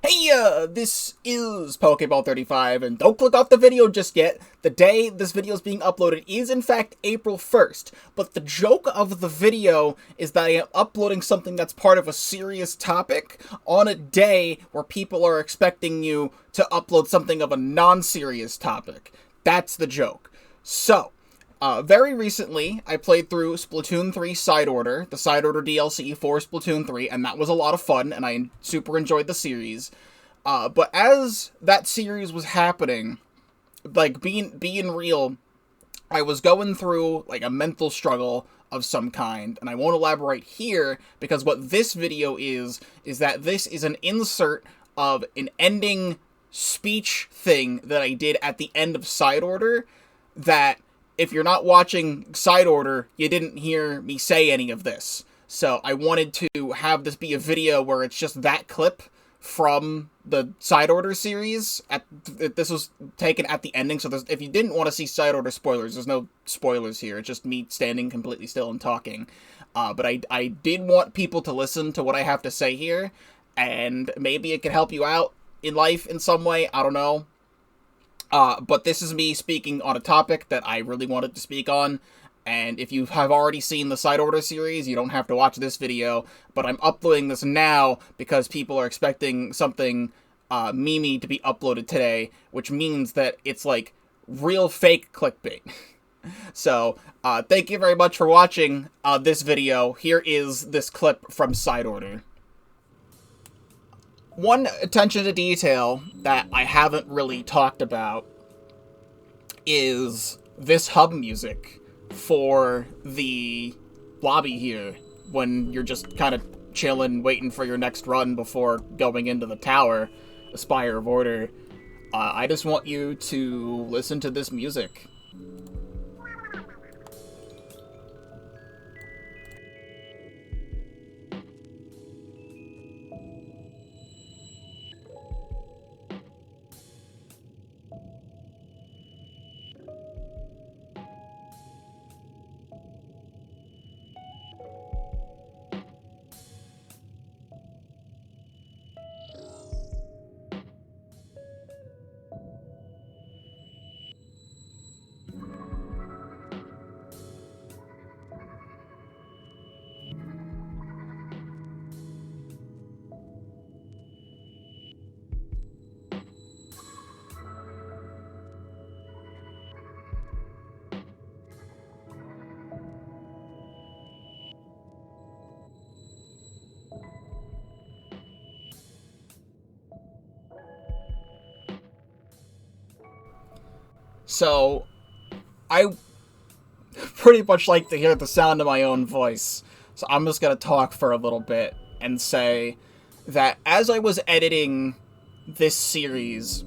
Heya! This is Pokeball 35, and don't click off the video just yet. The day this video is being uploaded is, in fact, April 1st. But the joke of the video is that I am uploading something that's part of a serious topic on a day where people are expecting you to upload something of a non-serious topic. That's the joke. So, very recently, I played through Splatoon 3 Side Order, the Side Order DLC for Splatoon 3, and that was a lot of fun, and I super enjoyed the series. But as that series was happening, like, being real, I was going through, like, a mental struggle of some kind, and I won't elaborate here, because what this video is that this is an insert of an ending speech thing that I did at the end of Side Order, that if you're not watching Side Order, you didn't hear me say any of this. So I wanted to have this be a video where it's just that clip from the Side Order series. This was taken at the ending, so if you didn't want to see Side Order spoilers, there's no spoilers here. It's just me standing completely still and talking. But I did want people to listen to what I have to say here, and maybe it could help you out in life in some way. I don't know. But this is me speaking on a topic that I really wanted to speak on, and if you have already seen the Side Order series, you don't have to watch this video, but I'm uploading this now because people are expecting something memey to be uploaded today, which means that it's like real fake clickbait. So, thank you very much for watching this video. Here is this clip from Side Order. One attention to detail that I haven't really talked about is this hub music for the lobby here when you're just kind of chilling, waiting for your next run before going into the tower, the Spire of Order. I just want you to listen to this music. So, I pretty much like to hear the sound of my own voice, so I'm just gonna talk for a little bit and say that as I was editing this series,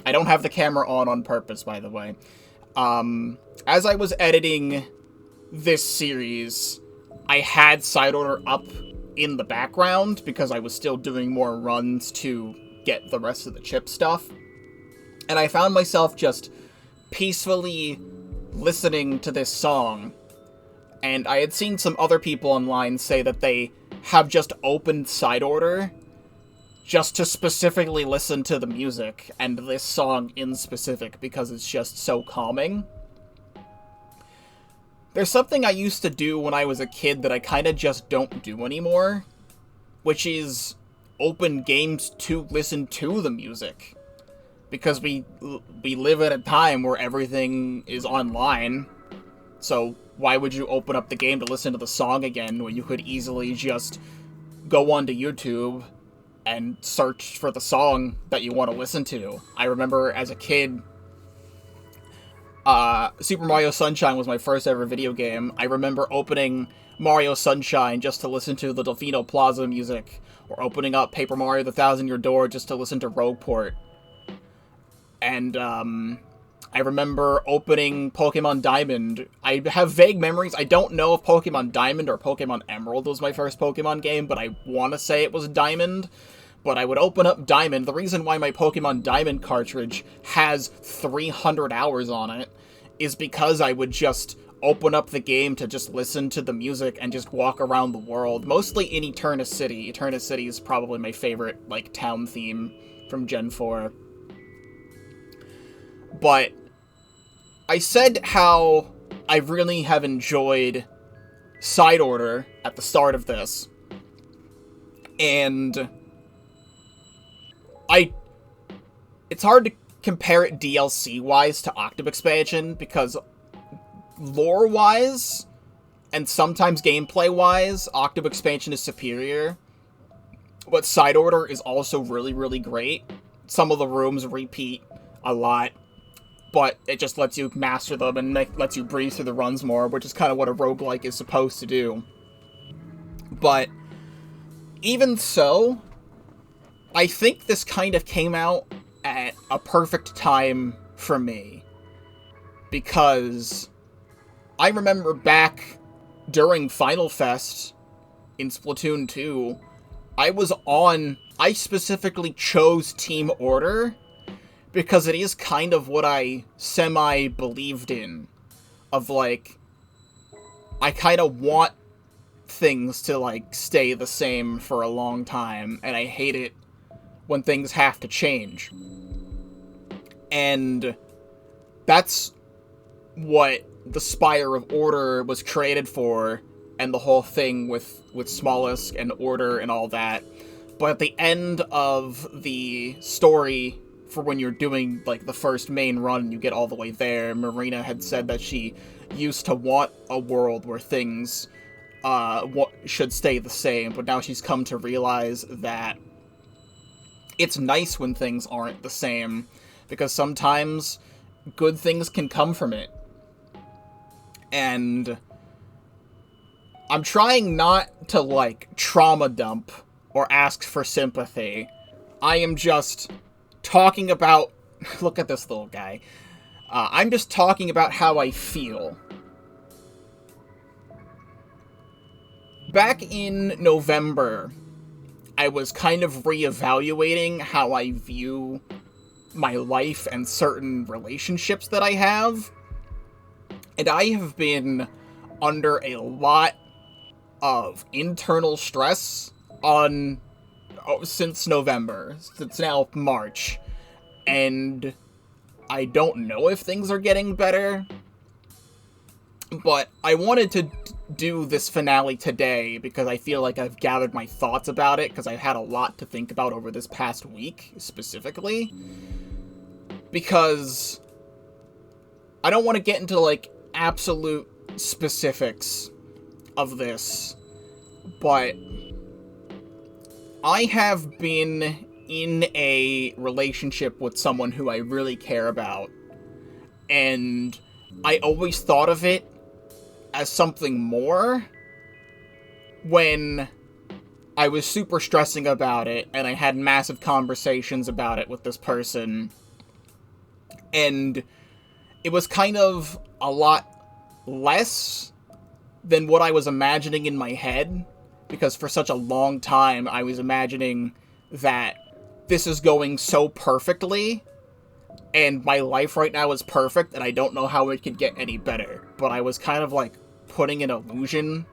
I don't have the camera on purpose, by the way. As I was editing this series, I had Side Order up in the background because I was still doing more runs to get the rest of the chip stuff, and I found myself just peacefully listening to this song, and I had seen some other people online say that they have just opened Side Order just to specifically listen to the music, and this song in specific, because it's just so calming. There's something I used to do when I was a kid that I kind of just don't do anymore, which is open games to listen to the music. Because we live at a time where everything is online, so why would you open up the game to listen to the song again when you could easily just go onto YouTube and search for the song that you want to listen to? I remember as a kid, Super Mario Sunshine was my first ever video game. I remember opening Mario Sunshine just to listen to the Delfino Plaza music, or opening up Paper Mario The Thousand Year Door just to listen to Rogueport. And, I remember opening Pokemon Diamond. I have vague memories. I don't know if Pokemon Diamond or Pokemon Emerald was my first Pokemon game, but I want to say it was Diamond. But I would open up Diamond. The reason why my Pokemon Diamond cartridge has 300 hours on it is because I would just open up the game to just listen to the music and just walk around the world, mostly in Eterna City. Eterna City is probably my favorite, like, town theme from Gen 4. But I said how I really have enjoyed Side Order at the start of this, and it's hard to compare it DLC-wise to Octave Expansion, because lore-wise, and sometimes gameplay-wise, Octave Expansion is superior, but Side Order is also really, really great. Some of the rooms repeat a lot, but it just lets you master them and lets you breeze through the runs more, which is kind of what a roguelike is supposed to do. But even so, I think this kind of came out at a perfect time for me, because I remember back during Final Fest in Splatoon 2, I specifically chose Team Order because it is kind of what I semi-believed in, of, like, I kind of want things to, like, stay the same for a long time, and I hate it when things have to change. And that's what the Spire of Order was created for, and the whole thing with Smollesk and Order and all that. But at the end of the story, for when you're doing, like, the first main run, you get all the way there, Marina had said that she used to want a world where things should stay the same, but now she's come to realize that it's nice when things aren't the same, because sometimes good things can come from it. And I'm trying not to, like, trauma dump or ask for sympathy. I am just talking about... Look at this little guy. I'm just talking about how I feel. Back in November, I was kind of reevaluating how I view my life and certain relationships that I have. And I have been under a lot of internal stress since November. It's now March. And I don't know if things are getting better. But I wanted to do this finale today because I feel like I've gathered my thoughts about it, because I've had a lot to think about over this past week, specifically. Because I don't want to get into, like, absolute specifics of this, but I have been in a relationship with someone who I really care about, and I always thought of it as something more when I was super stressing about it, and I had massive conversations about it with this person, and it was kind of a lot less than what I was imagining in my head, because for such a long time I was imagining that this is going so perfectly, and my life right now is perfect, and I don't know how it could get any better. But I was kind of, like, putting an illusion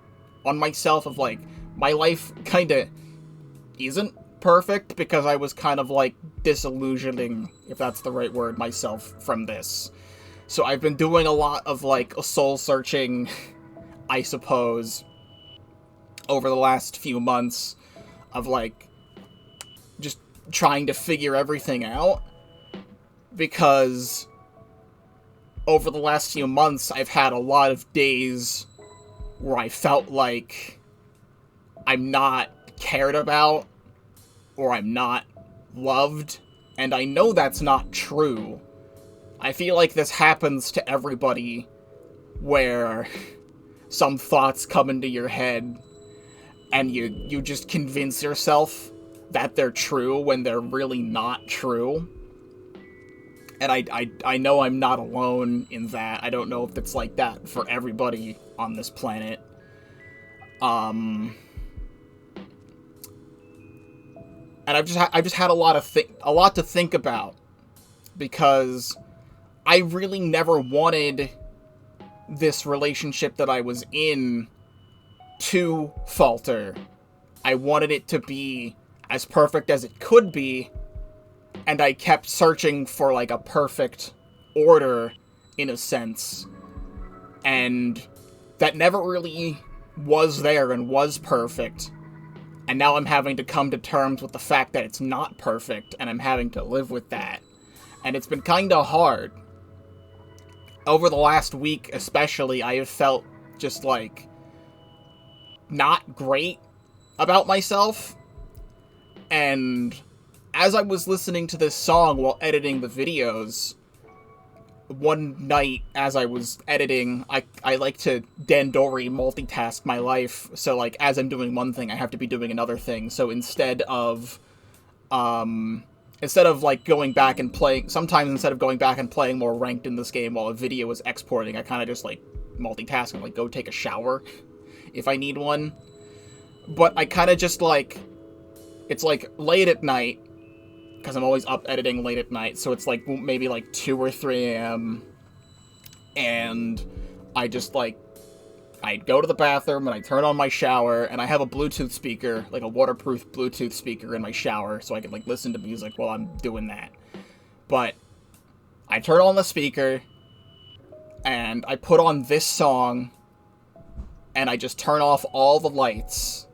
on myself of, like, my life kinda isn't perfect, because I was kind of, like, disillusioning, if that's the right word, myself from this. So I've been doing a lot of, like, soul-searching, I suppose, over the last few months, of, like, just trying to figure everything out, because over the last few months, I've had a lot of days where I felt like I'm not cared about, or I'm not loved, and I know that's not true. I feel like this happens to everybody, where some thoughts come into your head, and you just convince yourself that they're true when they're really not true. And I know I'm not alone in that. I don't know if it's like that for everybody on this planet. And I've just had a lot to think about, because I really never wanted this relationship that I was in to falter. I wanted it to be as perfect as it could be, and I kept searching for, like, a perfect order, in a sense. And that never really was there and was perfect. And now I'm having to come to terms with the fact that it's not perfect, and I'm having to live with that. And it's been kinda hard. Over the last week, especially, I have felt just, like, not great about myself. And as I was listening to this song while editing the videos, one night as I was editing, I like to Dandori multitask my life, so, like, as I'm doing one thing, I have to be doing another thing. So instead of, like, going back and playing, sometimes instead of going back and playing more ranked in this game while a video is exporting, I kind of just, like, multitask and, like, go take a shower if I need one. But I kind of just, like, it's, like, late at night, because I'm always up editing late at night, so it's, like, maybe, like, 2 or 3 a.m., and I just, like, I go to the bathroom, and I turn on my shower, and I have a Bluetooth speaker, like a waterproof Bluetooth speaker in my shower, so I can, like, listen to music while I'm doing that. But I turn on the speaker, and I put on this song, and I just turn off all the lights,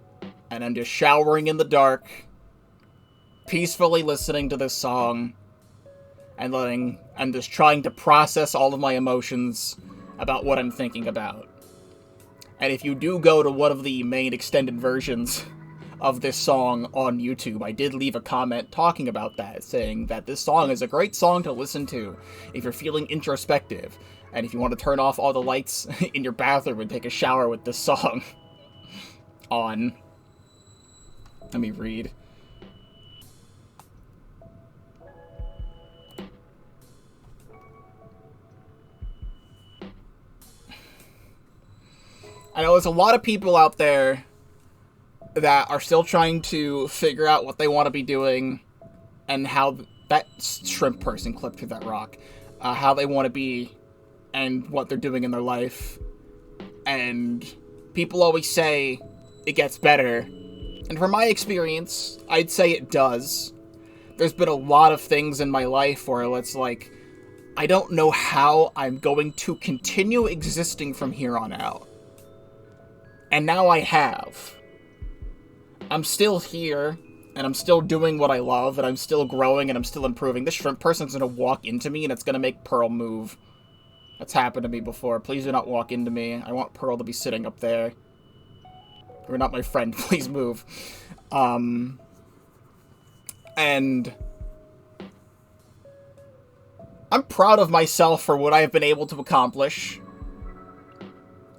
and I'm just showering in the dark, peacefully listening to this song, and I'm just trying to process all of my emotions about what I'm thinking about. And if you do go to one of the main extended versions of this song on YouTube, I did leave a comment talking about that, saying that this song is a great song to listen to if you're feeling introspective, and if you want to turn off all the lights in your bathroom and take a shower with this song on. Let me read. I know there's a lot of people out there that are still trying to figure out what they want to be doing and how that shrimp person clipped through that rock, how they want to be and what they're doing in their life. And people always say it gets better. And from my experience, I'd say it does. There's been a lot of things in my life where it's like, I don't know how I'm going to continue existing from here on out. And now I have. I'm still here, and I'm still doing what I love, and I'm still growing, and I'm still improving. This shrimp person's gonna walk into me, and it's gonna make Pearl move. That's happened to me before. Please do not walk into me. I want Pearl to be sitting up there. You're not my friend. Please move. And I'm proud of myself for what I've been able to accomplish.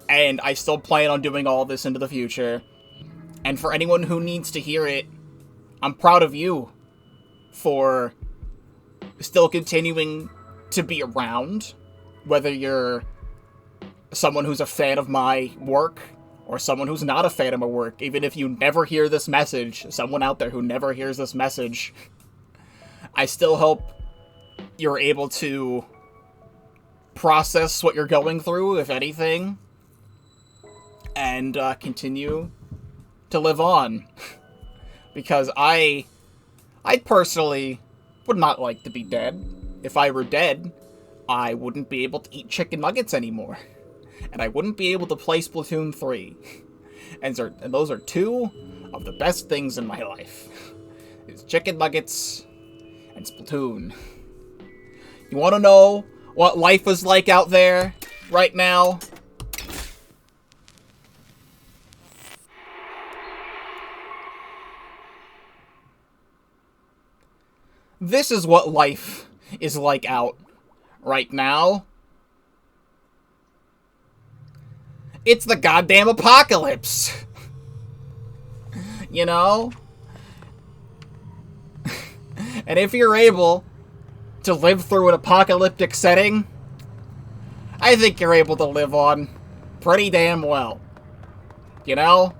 And I still plan on doing all this into the future. And for anyone who needs to hear it, I'm proud of you for still continuing to be around. Whether you're someone who's a fan of my work, or someone who's not a fan of my work. Even if you never hear this message, someone out there who never hears this message, I still hope you're able to process what you're going through, if anything, and continue to live on. Because I personally would not like to be dead. If I were dead, I wouldn't be able to eat chicken nuggets anymore. And I wouldn't be able to play Splatoon 3. And those are two of the best things in my life. It's chicken nuggets and Splatoon. You want to know what life is like out there right now? This is what life is like out right now. It's the goddamn apocalypse. You know? And if you're able to live through an apocalyptic setting, I think you're able to live on pretty damn well. You know?